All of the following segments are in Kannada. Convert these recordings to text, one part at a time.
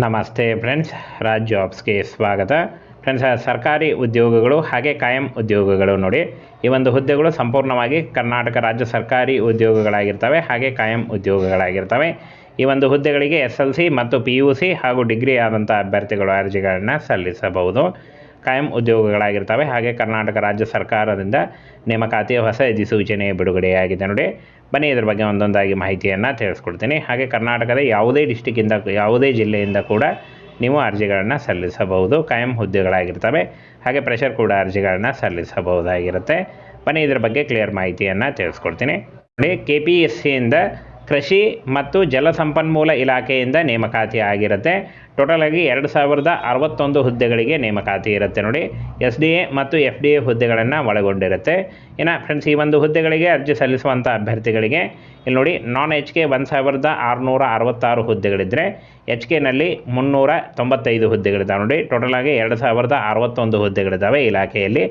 ನಮಸ್ತೆ ಫ್ರೆಂಡ್ಸ್, ರಾಜ್ ಜಾಬ್ಸ್ಗೆ ಸ್ವಾಗತ. ಫ್ರೆಂಡ್ಸ್, ಸರ್ಕಾರಿ ಉದ್ಯೋಗಗಳು ಹಾಗೆ ಕಾಯಂ ಉದ್ಯೋಗಗಳು ನೋಡಿ, ಈ ಒಂದು ಹುದ್ದೆಗಳು ಸಂಪೂರ್ಣವಾಗಿ ಕರ್ನಾಟಕ ರಾಜ್ಯ ಸರ್ಕಾರಿ ಉದ್ಯೋಗಗಳಾಗಿರ್ತವೆ ಹಾಗೆ ಕಾಯಂ ಉದ್ಯೋಗಗಳಾಗಿರ್ತವೆ. ಈ ಒಂದು ಹುದ್ದೆಗಳಿಗೆ SLC ಮತ್ತು PUC ಹಾಗೂ ಡಿಗ್ರಿ ಆದಂಥ ಅಭ್ಯರ್ಥಿಗಳು ಅರ್ಜಿಗಳನ್ನು ಸಲ್ಲಿಸಬಹುದು. ಕಾಯಂ ಉದ್ಯೋಗಗಳಾಗಿರ್ತವೆ ಹಾಗೆ ಕರ್ನಾಟಕ ರಾಜ್ಯ ಸರ್ಕಾರದಿಂದ ನೇಮಕಾತಿಯ ಹೊಸ ಅಧಿಸೂಚನೆ ಬಿಡುಗಡೆಯಾಗಿದೆ ನೋಡಿ. ಬನ್ನಿ ಇದ್ರ ಬಗ್ಗೆ ಒಂದೊಂದಾಗಿ ಮಾಹಿತಿಯನ್ನು ತಿಳಿಸ್ಕೊಡ್ತೀನಿ. ಹಾಗೆ ಕರ್ನಾಟಕದ ಯಾವುದೇ ಡಿಸ್ಟಿಕ್ಕಿಂದ ಯಾವುದೇ ಜಿಲ್ಲೆಯಿಂದ ಕೂಡ ನೀವು ಅರ್ಜಿಗಳನ್ನು ಸಲ್ಲಿಸಬಹುದು. ಕಾಯಂ ಹುದ್ದೆಗಳಾಗಿರ್ತವೆ ಹಾಗೆ ಪ್ರೆಷರ್ ಕೂಡ ಅರ್ಜಿಗಳನ್ನು ಸಲ್ಲಿಸಬಹುದಾಗಿರುತ್ತೆ. ಬನ್ನಿ ಇದ್ರ ಬಗ್ಗೆ ಕ್ಲಿಯರ್ ಮಾಹಿತಿಯನ್ನು ತಿಳಿಸ್ಕೊಡ್ತೀನಿ ನೋಡಿ. KPSCಯಿಂದ ಕೃಷಿ ಮತ್ತು ಜಲಸಂಪನ್ಮೂಲ ಇಲಾಖೆಯಿಂದ ನೇಮಕಾತಿ ಆಗಿರುತ್ತೆ. ಟೋಟಲಾಗಿ 2061 ಹುದ್ದೆಗಳಿಗೆ ನೇಮಕಾತಿ ಇರುತ್ತೆ ನೋಡಿ. SDA ಮತ್ತು FDA ಹುದ್ದೆಗಳನ್ನು ಒಳಗೊಂಡಿರುತ್ತೆ. ಇನ್ನು ಫ್ರೆಂಡ್ಸ್, ಈ ಒಂದು ಹುದ್ದೆಗಳಿಗೆ ಅರ್ಜಿ ಸಲ್ಲಿಸುವಂಥ ಅಭ್ಯರ್ಥಿಗಳಿಗೆ ಇಲ್ಲಿ ನೋಡಿ, ನಾನ್ HK 1666 ಹುದ್ದೆಗಳಿದ್ದರೆ HKನಲ್ಲಿ 395 ಹುದ್ದೆಗಳಿದ್ದಾವೆ ನೋಡಿ. ಟೋಟಲಾಗಿ 2061 ಹುದ್ದೆಗಳಿದ್ದಾವೆ ಇಲಾಖೆಯಲ್ಲಿ.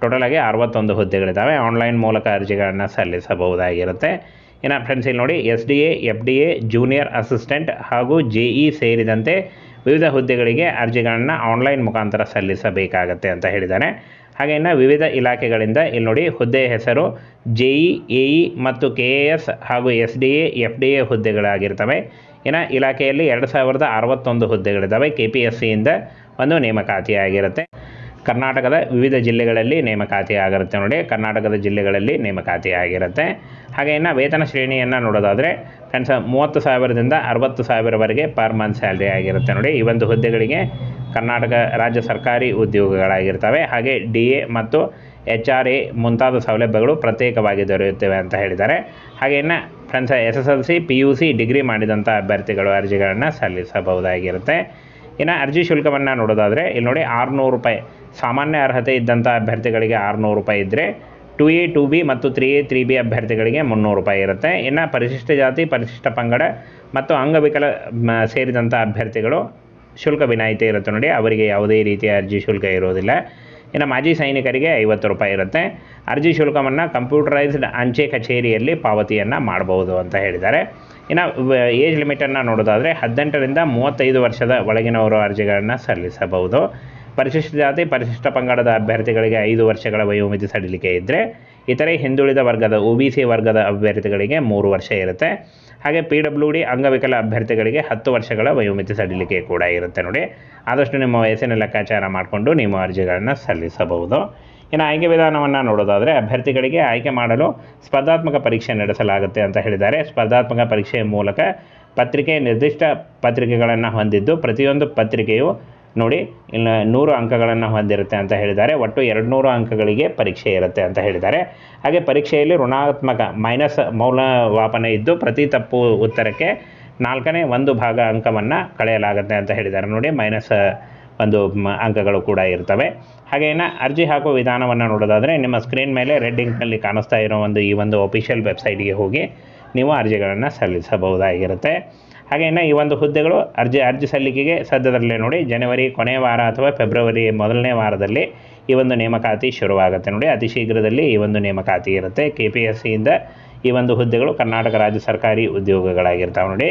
ಟೋಟಲಾಗಿ 61 ಹುದ್ದೆಗಳಿದ್ದಾವೆ. ಆನ್ಲೈನ್ ಮೂಲಕ ಅರ್ಜಿಗಳನ್ನು ಸಲ್ಲಿಸಬಹುದಾಗಿರುತ್ತೆ. ಇನ್ನು ಫ್ರೆಂಡ್ಸ್, ಇಲ್ಲಿ ನೋಡಿ, SDA, FDA, ಜೂನಿಯರ್ ಅಸಿಸ್ಟೆಂಟ್ ಹಾಗೂ JE ಸೇರಿದಂತೆ ವಿವಿಧ ಹುದ್ದೆಗಳಿಗೆ ಅರ್ಜಿಗಳನ್ನು ಆನ್ಲೈನ್ ಮುಖಾಂತರ ಸಲ್ಲಿಸಬೇಕಾಗತ್ತೆ ಅಂತ ಹೇಳಿದ್ದಾರೆ. ಹಾಗೆ ಇನ್ನು ವಿವಿಧ ಇಲಾಖೆಗಳಿಂದ ಇಲ್ಲಿ ನೋಡಿ, ಹುದ್ದೆಯ ಹೆಸರು JE, AE ಮತ್ತು KAS ಹಾಗೂ SDA, FDA ಹುದ್ದೆಗಳಾಗಿರ್ತವೆ. ಇನ್ನು ಇಲಾಖೆಯಲ್ಲಿ 2061 ಹುದ್ದೆಗಳಿದ್ದಾವೆ. KPSCಯಿಂದ ಒಂದು ನೇಮಕಾತಿ ಆಗಿರುತ್ತೆ. ಕರ್ನಾಟಕದ ವಿವಿಧ ಜಿಲ್ಲೆಗಳಲ್ಲಿ ನೇಮಕಾತಿ ಆಗಿರುತ್ತೆ ನೋಡಿ. ಕರ್ನಾಟಕದ ಜಿಲ್ಲೆಗಳಲ್ಲಿ ನೇಮಕಾತಿ ಆಗಿರುತ್ತೆ. ಹಾಗೆ ಇನ್ನು ವೇತನ ಶ್ರೇಣಿಯನ್ನು ನೋಡೋದಾದರೆ ಫ್ರೆಂಡ್ಸ್, 30,000ದಿಂದ 60,000ವರೆಗೆ ಪರ್ ಮಂತ್ ಸ್ಯಾಲ್ರಿ ಆಗಿರುತ್ತೆ ನೋಡಿ. ಈ ಒಂದು ಹುದ್ದೆಗಳಿಗೆ ಕರ್ನಾಟಕ ರಾಜ್ಯ ಸರ್ಕಾರಿ ಉದ್ಯೋಗಗಳಾಗಿರ್ತವೆ. ಹಾಗೆ DA ಮತ್ತು HRA ಮುಂತಾದ ಸೌಲಭ್ಯಗಳು ಪ್ರತ್ಯೇಕವಾಗಿ ದೊರೆಯುತ್ತವೆ ಅಂತ ಹೇಳಿದ್ದಾರೆ. ಹಾಗೆ ಇನ್ನು ಫ್ರೆಂಡ್ಸ್, SSLC, PUC, ಡಿಗ್ರಿ ಮಾಡಿದಂಥ ಅಭ್ಯರ್ಥಿಗಳು ಅರ್ಜಿಗಳನ್ನು ಸಲ್ಲಿಸಬಹುದಾಗಿರುತ್ತೆ. ಇನ್ನು ಅರ್ಜಿ ಶುಲ್ಕವನ್ನು ನೋಡೋದಾದರೆ ಇಲ್ಲಿ ನೋಡಿ, 600 ರೂಪಾಯಿ ಸಾಮಾನ್ಯ ಅರ್ಹತೆ ಇದ್ದಂಥ ಅಭ್ಯರ್ಥಿಗಳಿಗೆ 600 ರೂಪಾಯಿ ಇದ್ದರೆ 2A, 2B ಮತ್ತು 3A, 3B ಅಭ್ಯರ್ಥಿಗಳಿಗೆ 300 ರೂಪಾಯಿ ಇರುತ್ತೆ. ಇನ್ನು ಪರಿಶಿಷ್ಟ ಜಾತಿ, ಪರಿಶಿಷ್ಟ ಪಂಗಡ ಮತ್ತು ಅಂಗವಿಕಲ ಸೇರಿದಂಥ ಅಭ್ಯರ್ಥಿಗಳು ಶುಲ್ಕ ವಿನಾಯಿತಿ ಇರುತ್ತೆ ನೋಡಿ. ಅವರಿಗೆ ಯಾವುದೇ ರೀತಿಯ ಅರ್ಜಿ ಶುಲ್ಕ ಇರೋದಿಲ್ಲ. ಇನ್ನು ಮಾಜಿ ಸೈನಿಕರಿಗೆ 50 ರೂಪಾಯಿ ಇರುತ್ತೆ. ಅರ್ಜಿ ಶುಲ್ಕವನ್ನು ಕಂಪ್ಯೂಟರೈಸ್ಡ್ ಅಂಚೆ ಕಚೇರಿಯಲ್ಲಿ ಪಾವತಿಯನ್ನು ಮಾಡಬಹುದು ಅಂತ ಹೇಳಿದ್ದಾರೆ. ಇನ್ನು ಏಜ್ ಲಿಮಿಟನ್ನು ನೋಡೋದಾದರೆ 18ರಿಂದ 35 ವರ್ಷದ ಒಳಗಿನವರು ಅರ್ಜಿಗಳನ್ನು ಸಲ್ಲಿಸಬಹುದು. ಪರಿಶಿಷ್ಟ ಜಾತಿ, ಪರಿಶಿಷ್ಟ ಪಂಗಡದ ಅಭ್ಯರ್ಥಿಗಳಿಗೆ 5 ವರ್ಷಗಳ ವಯೋಮಿತಿ ಸಡಿಲಿಕೆ ಇದ್ದರೆ, ಇತರೆ ಹಿಂದುಳಿದ ವರ್ಗದ OBC ವರ್ಗದ ಅಭ್ಯರ್ಥಿಗಳಿಗೆ 3 ವರ್ಷ ಇರುತ್ತೆ. ಹಾಗೆ PWD ಅಂಗವಿಕಲ ಅಭ್ಯರ್ಥಿಗಳಿಗೆ 10 ವರ್ಷಗಳ ವಯೋಮಿತಿ ಸಡಿಲಿಕೆ ಕೂಡ ಇರುತ್ತೆ ನೋಡಿ. ಆದಷ್ಟು ನಿಮ್ಮ ವಯಸ್ಸಿನ ಲೆಕ್ಕಾಚಾರ ಮಾಡಿಕೊಂಡು ನೀವು ಅರ್ಜಿಗಳನ್ನು ಸಲ್ಲಿಸಬಹುದು. ಇನ್ನು ಆಯ್ಕೆ ವಿಧಾನವನ್ನು ನೋಡೋದಾದರೆ ಅಭ್ಯರ್ಥಿಗಳಿಗೆ ಆಯ್ಕೆ ಮಾಡಲು ಸ್ಪರ್ಧಾತ್ಮಕ ಪರೀಕ್ಷೆ ನಡೆಸಲಾಗುತ್ತೆ ಅಂತ ಹೇಳಿದ್ದಾರೆ. ಸ್ಪರ್ಧಾತ್ಮಕ ಪರೀಕ್ಷೆಯ ಮೂಲಕ ಪತ್ರಿಕೆ ನಿರ್ದಿಷ್ಟ ಪತ್ರಿಕೆಗಳನ್ನು ಹೊಂದಿದ್ದು, ಪ್ರತಿಯೊಂದು ಪತ್ರಿಕೆಯು ನೋಡಿ ಇಲ್ಲಿ 100 ಅಂಕಗಳನ್ನು ಹೊಂದಿರುತ್ತೆ ಅಂತ ಹೇಳಿದ್ದಾರೆ. ಒಟ್ಟು 200 ಅಂಕಗಳಿಗೆ ಪರೀಕ್ಷೆ ಇರುತ್ತೆ ಅಂತ ಹೇಳಿದ್ದಾರೆ. ಹಾಗೆ ಪರೀಕ್ಷೆಯಲ್ಲಿ ಋಣಾತ್ಮಕ ಮೈನಸ್ ಮೌಲ್ಯಮಾಪನ ಇದ್ದು, ಪ್ರತಿ ತಪ್ಪು ಉತ್ತರಕ್ಕೆ 4ನೇ 1 ಭಾಗ ಅಂಕವನ್ನು ಕಳೆಯಲಾಗುತ್ತೆ ಅಂತ ಹೇಳಿದ್ದಾರೆ ನೋಡಿ. -1 ಅಂಕಗಳು ಕೂಡ ಇರ್ತವೆ. ಹಾಗೆ ಇನ್ನು ಅರ್ಜಿ ಹಾಕುವ ವಿಧಾನವನ್ನು ನೋಡೋದಾದರೆ ನಿಮ್ಮ ಸ್ಕ್ರೀನ್ ಮೇಲೆ ರೆಡ್ ಇಂಕ್ನಲ್ಲಿ ಕಾಣಿಸ್ತಾ ಇರೋ ಈ ಒಂದು ಅಫಿಷಿಯಲ್ ವೆಬ್ಸೈಟ್ಗೆ ಹೋಗಿ ನೀವು ಅರ್ಜಿಗಳನ್ನು ಸಲ್ಲಿಸಬಹುದಾಗಿರುತ್ತೆ. ಹಾಗೆ ಇನ್ನು ಈ ಒಂದು ಹುದ್ದೆಗಳು ಅರ್ಜಿ ಸಲ್ಲಿಕೆಗೆ ಸದ್ಯದಲ್ಲೇ ನೋಡಿ, ಜನವರಿ ಕೊನೆಯ ವಾರ ಅಥವಾ ಫೆಬ್ರವರಿ ಮೊದಲನೇ ವಾರದಲ್ಲಿ ಈ ಒಂದು ನೇಮಕಾತಿ ಶುರುವಾಗುತ್ತೆ ನೋಡಿ. ಅತಿ ಶೀಘ್ರದಲ್ಲಿ ಈ ಒಂದು ನೇಮಕಾತಿ ಇರುತ್ತೆ. KPSCಯಿಂದ ಈ ಒಂದು ಹುದ್ದೆಗಳು ಕರ್ನಾಟಕ ರಾಜ್ಯ ಸರ್ಕಾರಿ ಉದ್ಯೋಗಗಳಾಗಿರ್ತಾವೆ ನೋಡಿ.